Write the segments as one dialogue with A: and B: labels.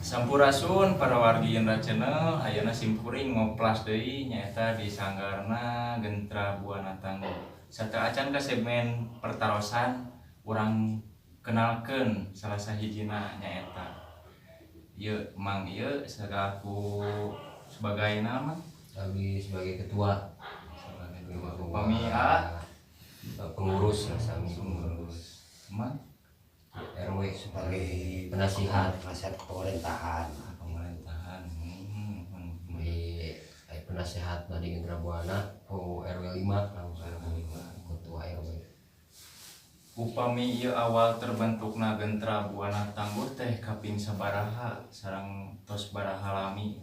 A: Sampurasun para wargi Indra Channel, ayeuna simkuring ngoplas deui nyaeta di sanggarna Gentra Buana Tangguh. Sarta acan ka segmen pertarosan urang kenalkeun salah sahijina nyaeta ieu Mang ieu selaku sebagai nama
B: Kami sebagai ketua
A: upami
B: pengurus
A: Mang
B: RW
C: sebagai
B: penasihat
C: pemerintahan.
B: di penasehat dari Gentra Buana RW 5 ketua RW.
A: upami ieu awal terbentukna Gentra Buana Tangguh teh kaping sabaraha sareng tos baraha lami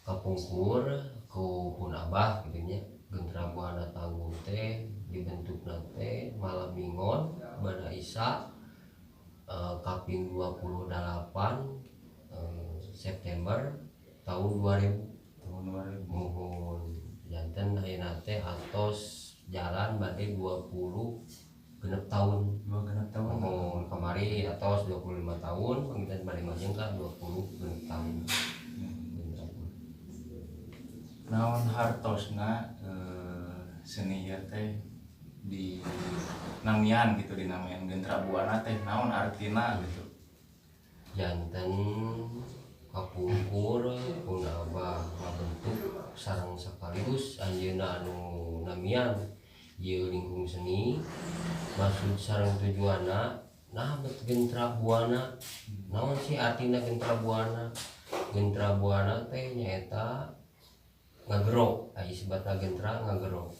B: Kapungkur ku pun abah gitu nya. Gentra Buana Tangguh teh dibentuk teh malam Minggon Bana Isa kaping 28 September tahun 2000 mohon janten ayeuna teh atos jalan bade 20 genep tahun mohon kamari atos 25 tahun panggilan bade majeng ka 20 genep tahun.
A: naon hartosna seni ieu teh di namian gitu di namian Gentra Buana teh naon artina gitu
B: Janten kapungkur pun abah ngabentuk sareng sekaligus anjeunna anu namian ieu lingkung seni maksud sareng tujuanna nah bet Gentra Buana naon sih artina Gentra Buana. Gentra Buana teh nyaeta ngagero aya sebatna gentra ngagero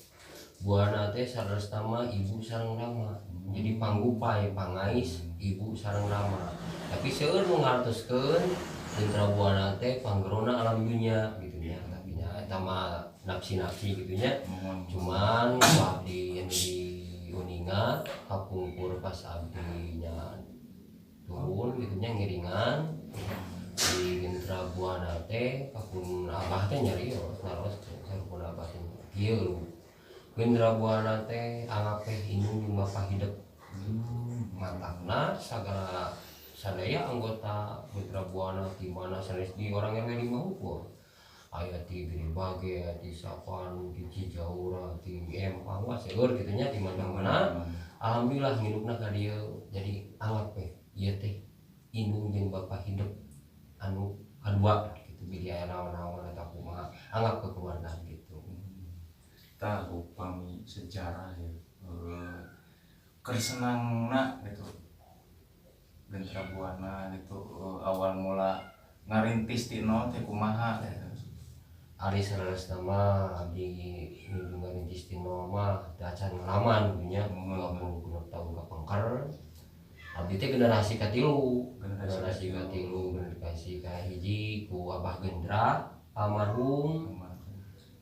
B: buana teh saresta mah ibu sareng rama jadi panggupai pangais ibu sareng rama tapi seueur nu ngartoskeun Gentra Buana teh panggerona alam dunia gitu nya tapi nya eta mah nafsi-nafsi gitu nya cuman abdi anu di uninga kapungkur pas abdi nya turun gitu nya ngiringan di Gentra Buana teh kapun abah teh nyarios naros kapun abah teh kieu Gentra Buana teh angapeh indung jeung bapa hidup mantapna sagala sadaya anggota Gentra Buana di mana sanes di orang yang lima ukur aya di Biribage, di Sapan, di Cijaura, di Empang wah seueur kitu nya di mana-mana alhamdulillah ngidupna ka dieu jadi angapeh ieu teh indung jeung bapa hidup anu kadua gitu bili aya naon-naon eta kumaha anggap kekeluargaan gitu.
A: tah upami sejarah ya kersenangna gitu Gentra Buana gitu awal mula ngarintis ti nol teh kumaha gitu.
B: Ari saresna mah abdi nu ngarintis ti nol mah teu acan ngalaman nya 26 tahun kapangker abdi teh generasi katilu generasi kahiji ku abah Gendra almarhum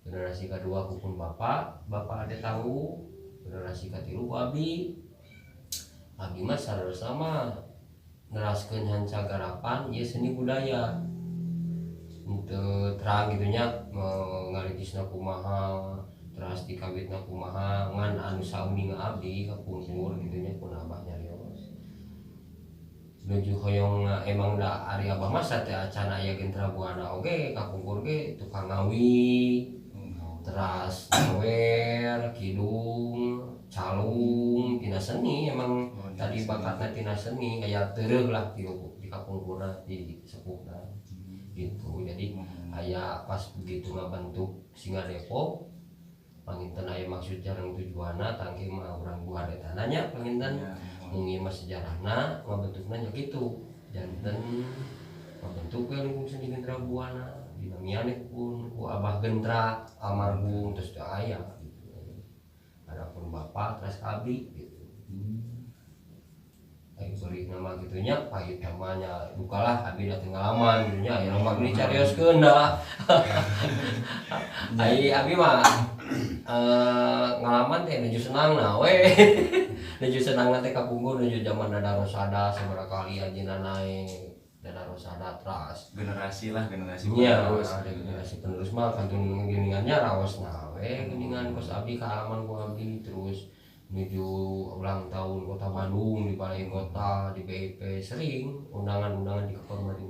B: generasi kedua ku pun bapak ade tahu generasi katilu ku abdi mah saresna mah neraskeun hancagarapan ieu seni budaya untuk terang gitu nya ngarintisna kumaha terus dikawitna kumaha ngan anu sauning abdi kapungkur gitu nya pun abah nyarios nuju hoyong emang da ari abah mah teh acan aya Gentra Buana oge kapungkur ge tukang ngawi teras nyawer kidung calung tina seni emang tadi bakatna tina seni aya teureug lah di kapungkurna di sepuhna gitu jadi aya pas begitu ngabentuk Singadepo panginten aya maksud jarang tujuanna tangke mah urang buah eta nanya panginten mungkin mah sejarahna ngabentukna nya kitu janten ngabentuk we lingkung seni Gentra Buana dinamian pun ku abah Gendra almarhum terus teu aya gitu. Adapun bapak terus abdi gitu. Ayo beri nama gitunya pahit namanya dukalah abdi da teu ngalaman gitu nya aya mah dicarioskeun da. Ai abdi mah ngalaman teh nuju senangna we. Nuju senangna teh kapungkur nuju zaman Dada Rosada sabaraha kali anjeunna naik Dada Rosada teras
A: generasi
B: penerus ada generasi penerus mah kantun geuningannya raosna we geuningan kos abdi ka halaman ku abdi terus menuju ulang tahun kota Bandung di balai kota di BIP sering undangan-undangan di kehormatan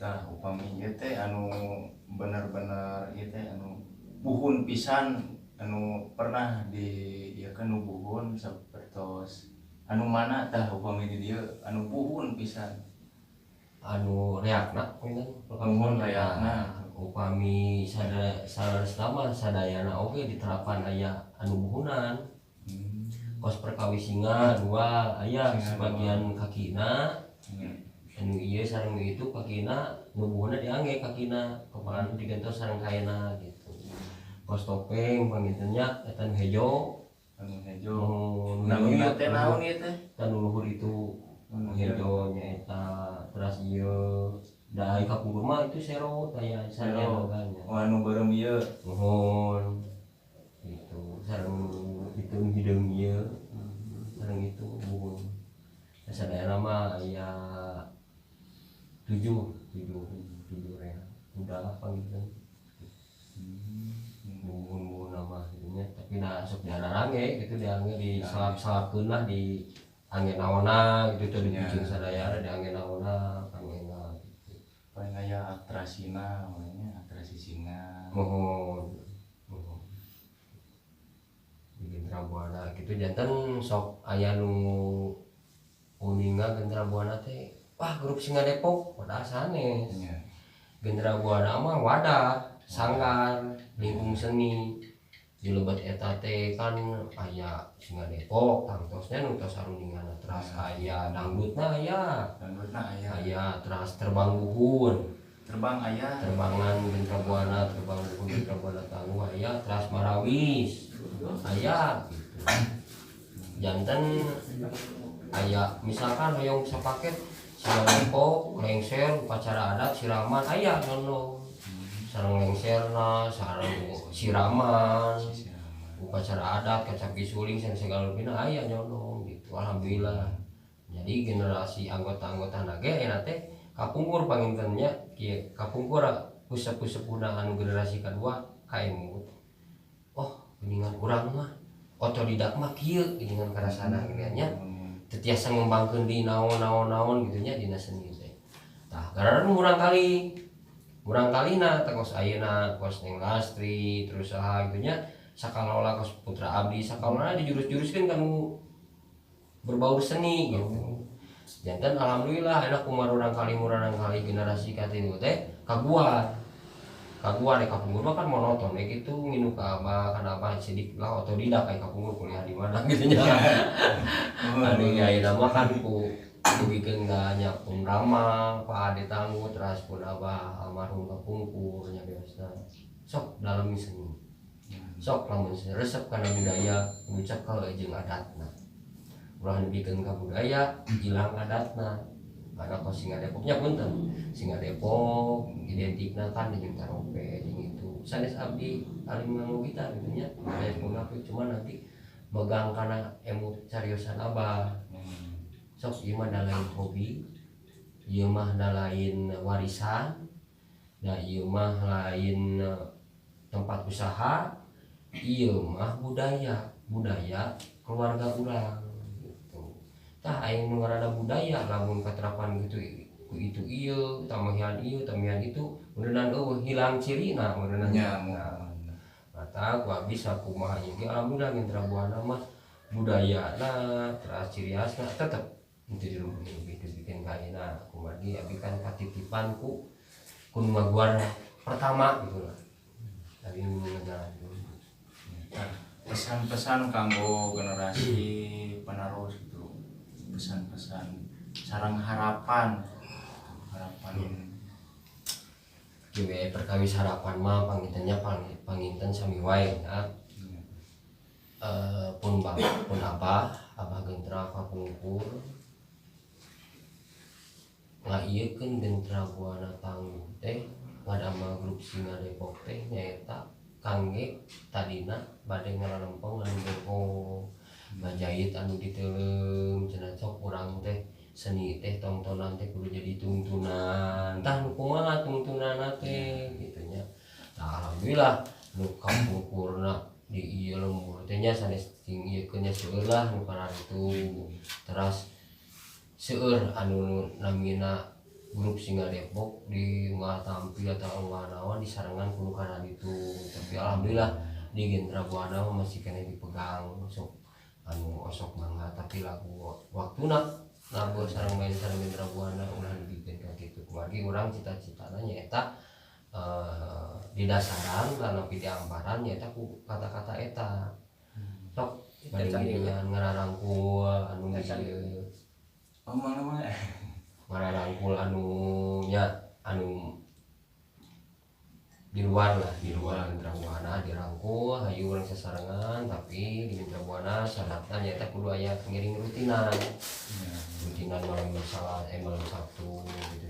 A: tah upami ieu teh anu bener-bener ieu teh anu buhun pisan anu pernah di ieu kan nu buhun sapertos anu mana tah upami di dieu anu buhun pisan
B: anu reakna punten
A: nuhun layakna
B: upami salasna sadayana oge diterapkan aya anu buhunan kos perkawisingan dua aya sebagian kakina anu ieu sareng itu kakina nu buhunna diangge kakina kepala digentos sareng kaena gitu kos topeng pangintennya eta nu hejo
A: namina teh naon ieu teh
B: tanu luhur itu hejo nyaeta terus ieu da ai kapungkur mah itu sero aya sareng loganya
A: anu beureum ieu
B: nuhun itu sareng itu hideung ieu sareng itu buhun sadayana mah aya 7 rea udah panggilkeun buhun nama gitunya tapi da sok diarange gitu diangge di salap-salapkeun lah di angge naonna gitu teh dibikin sadayana di angge naonna panggilna gitu
A: paling aya atrasina namanya atrasi singa
B: mohon bikin Rabuana gitu janten sok aya nu uninga Gentra Buana teh wah grup Singa Depok pada sanes Gentra Buana mah wadah sanggar lingkung seni di lebat eta teh kan aya Singa Depok tangtosnya nu tos aruningan terus aya dangdutna aya terus terbang buhun terbangan Gentra Buana terbang buhun Gentra Buana tangguh aya terus marawis aya gitu janten aya misalkan hoyong sapaket Singa Depok lengser upacara adat siraman aya nono sareng lengserna sareng siraman upacara adat kacapi suling sareng segala pina aya nyono gitu alhamdulillah jadi generasi anggota-anggota nage aya teh kapungkur pangintennya kieu kapungkur pusep-pusepuna anu generasi kedua kaemut oh geuningan urang mah otodidak mah kieu geuningan karasana nya tetiasa ngembangkeun di naon-naon gitu nya dina seni teh tah garana urang kalina kos ayeuna kos Neng Lastri terus saha gitu nya sakalola kos Putra Abdi sakalola dijurus-juruskeun kanu berbau seni gitu janten alhamdulillah enak kumar urang kali generasi katilu teh kaguan deh kapungkur mah kan monoton deh gitu nginu ka abah kan abah sidik lah otodidak kayak kapungkur kuliah di mana gitu nya anu ya nama kan ku bikin ganya pun Rama Pak Ade Tangguh terus pun abah almarhum kapungkur nya biasa sok dalam seni sok lamun resep kana budaya ngucap ka jeung adatna ulah bikin ka budaya hilang adatna karena kos Singa Depoknya punten Singa Depok identikna kan jeung tarope jeung itu sanes abdi alim nganggo gitar gitu nya saya munafik cuma nanti megang kana emu cariosan abah sok ieu mah da lain hobi ieu mah da lain warisan da ieu mah lain tempat usaha ieu mah budaya keluarga urang tah aing nu ngaranna budaya lamun katerapan gitu ku itu ieu tamihan itu beneran hilang cirina beneran nya mata ku abis sakumaha ieu ge alhamdulillah Gentra Buana mah budayana terus ciri khasna tetep henteu dibikin kaina kumaha ge abi kan katitipan ku kun maguar pertama gitu lah dari ngeunaan
A: pesan-pesan kanggo generasi penerus gitu pesan-pesan sareng harapan
B: kieu perkawis harapan mah pangintennya panginten sami wae ya pun abah Gentra kapungkur ngaieukeun Gentra Buana Tangguh teh ngadamel grup Singa Depok teh nyaeta kangge tadina bade ngalalempeng anu bengkong ngajahit anu diteuleum cenah sok urang teh seni teh tontonan teh kudu jadi tuntunan tah nu kumaha tuntunanna teh kitu nya tah alhamdulillah nu kapungkurna di ieu lembur teh nya sanes ting ieu keun nya seueur lah nu kana itu terus seueur anu namina grup Singa Depok di nggak tampil atau nggak nawan disarangan kudu kana ditu tapi alhamdulillah di Gentra Buana masih kena dipegang sok anu osok mangga tapi lagu waktuna lagu sareng main sareng Gentra Buana ulah dibikin kayak gitu keluarga orang cita-citanya nyata di dasaran karena di amparan nyata ku kata-kata eta sok bandingan ngararangkul anu ieu
A: Omong-omong
B: ngararangkul anu nya anu di luar Gentra Buana dirangkul hayu urang sasarengan tapi di Gentra Buana syaratna nyata kudu aya ngiring rutinan malam malam Sabtu gitu.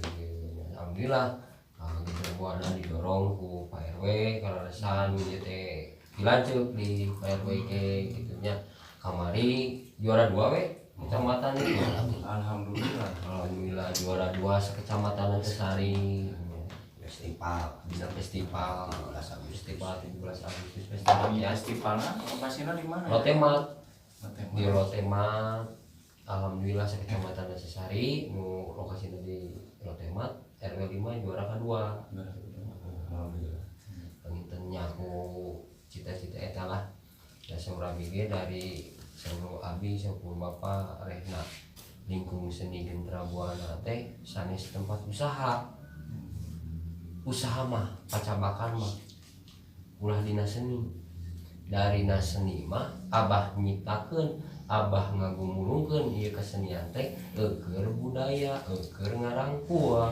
B: Alhamdulillah Gentra Buana didorong ku Pak RW kalau resan teh dilanjut di Pak RW gitu nya kamari juara 2 we kecamatan itu alhamdulillah juara 2 sekecamatan Sari festival 17 Agustus
A: festivalnya lokasinya di mana?
B: Rotemat di Rotemat alhamdulillah sekecamatan Sari nu lokasinya di Rotemat RW 5 juara kedua alhamdulillah pengintennya aku cita-cita eta lah ya seorang bige dari seluruh abi seluruh bapak rehna lingkung seni Gentra Buana teh sanes tempat usaha mah pacabakan mah ulah dina seni dari seni mah abah nyiptakeun abah ngagumulungkeun ieu kesenian teh keur budaya keur ngarangkul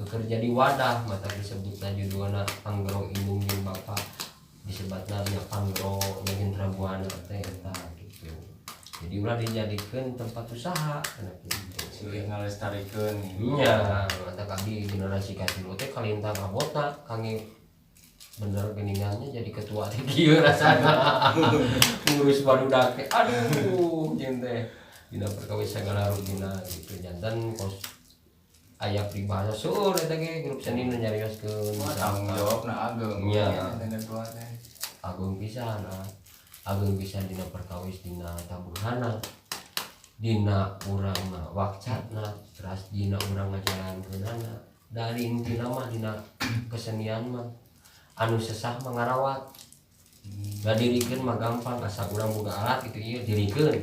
B: keur jadi wadah mata disebutna judulna Panggero Indung jeung Bapak disebutna nya Panggero Gentra Buana teh eta gitu jadi ulah dijadikeun tempat usaha kana kitu
A: silih ngalestarikeun
B: nya mata kali generasi katilu teh kalintang abota kangge bener geningannya jadi ketua teh kieu rasana ngurus barudak teh aduh jeung teh dina perkawis segala rutina gitu jantan kos aya pribahasa seueur eta ge grup seni nu nyarioskeun
A: tanggung jawabna ageung
B: nya
A: ketua teh
B: ageung pisan dina perkawis dina tabuhana dina urang wakcatna terus dina urang ngajalankeunana dari intina mah dina kesenian mah anu sesah mah ngarawat ngadirikeun mah gampang asa urang boga alat kitu ieu dirikeun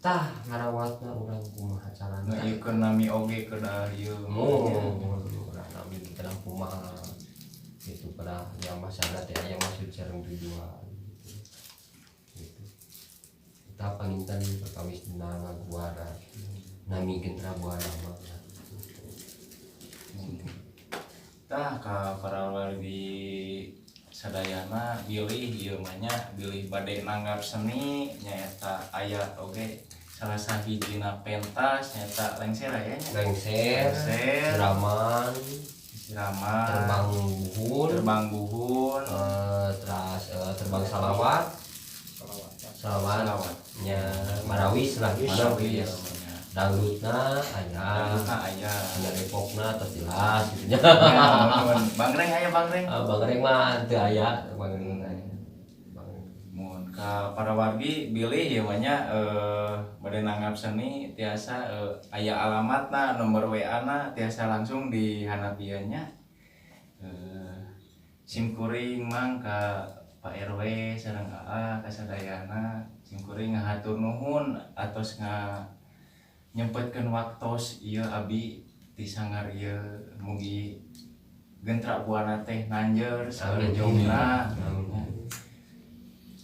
B: tah ngarawatna urang kumaha carana
A: ngaeukeun nami oge kedah ieu
B: urang nami kita kumaha itu pada yang masalah teh aya maksud sareng tujuan kita panginten perkawis dina ngaguara nami Gentra Buana mah
A: tah ka para wargi sadayana bilih ieu mah nya bilih bade nanggap seni nyaeta aya oge salah sahijina pentas nyaeta lengser aya nya
B: lengser siraman terbang buhun terbang salawat nya marawis lah marawis dangdutna aya Depokna teh jelas gitu nya
A: bangreng aya
B: bangreng mah teu aya bangreng
A: mun ka para wargi bilih ieu mah nya bade nanggap seni tiasa aya alamatna nomor WA-na tiasa langsung dihanapieun nya simkuring mang ka Pak RW sareng AA kasadayana simkuring ngahatur nuhun atos nyempetkeun waktos ieu abi ti sanggar ieu mugi Gentra Buana teh nanjeur salejongna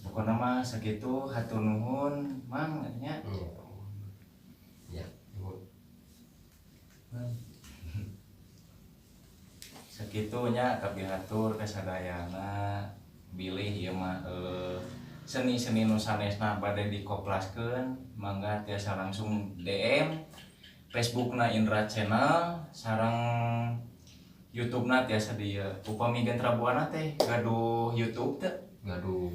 A: pokona mah sakitu hatur nuhun mang nya
B: ya
A: sakitu nya kabihatur kasadayana bilih ieu mah seni-seni nu sanesna bade dikoplaskeun mangga tiasa langsung DM Facebookna Indra Channel sareng YouTube-na tiasa di upami Gentra Buana teh gaduh YouTube teh
B: gaduh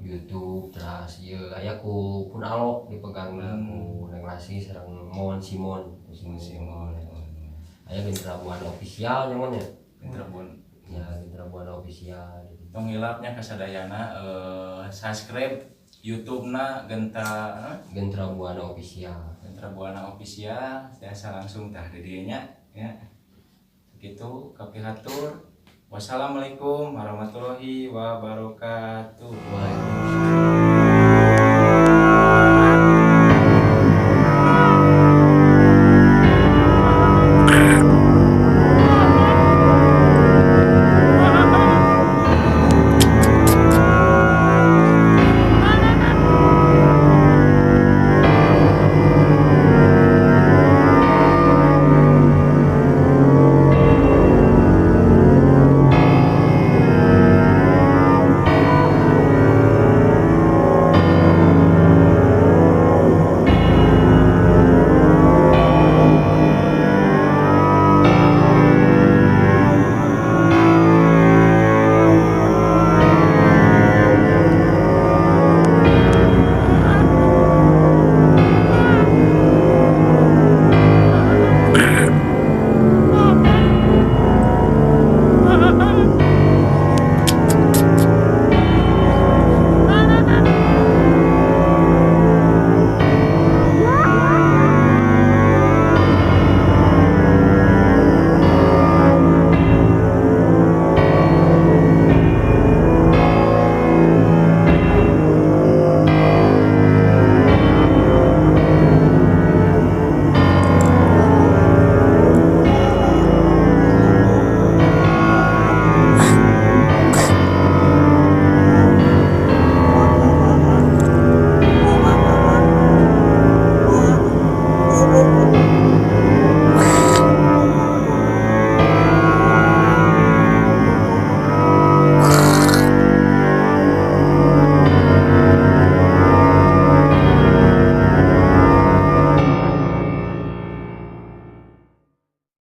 A: YouTube
B: terus ieu aya ku pun alok dipegangna ku Neng Lasi sareng Mon Simon aya Gentra Buana official nyamannya
A: Gentra Buana
B: ya Gentra Buana official
A: tong hilapnya kasadayana subscribe YouTube-na Gentra
B: Buana official
A: tiasa langsung tah di dieu nya ya. Begitu kapihatur. Wassalamualaikum warahmatullahi wabarakatuh.
B: Waalaikumsalam.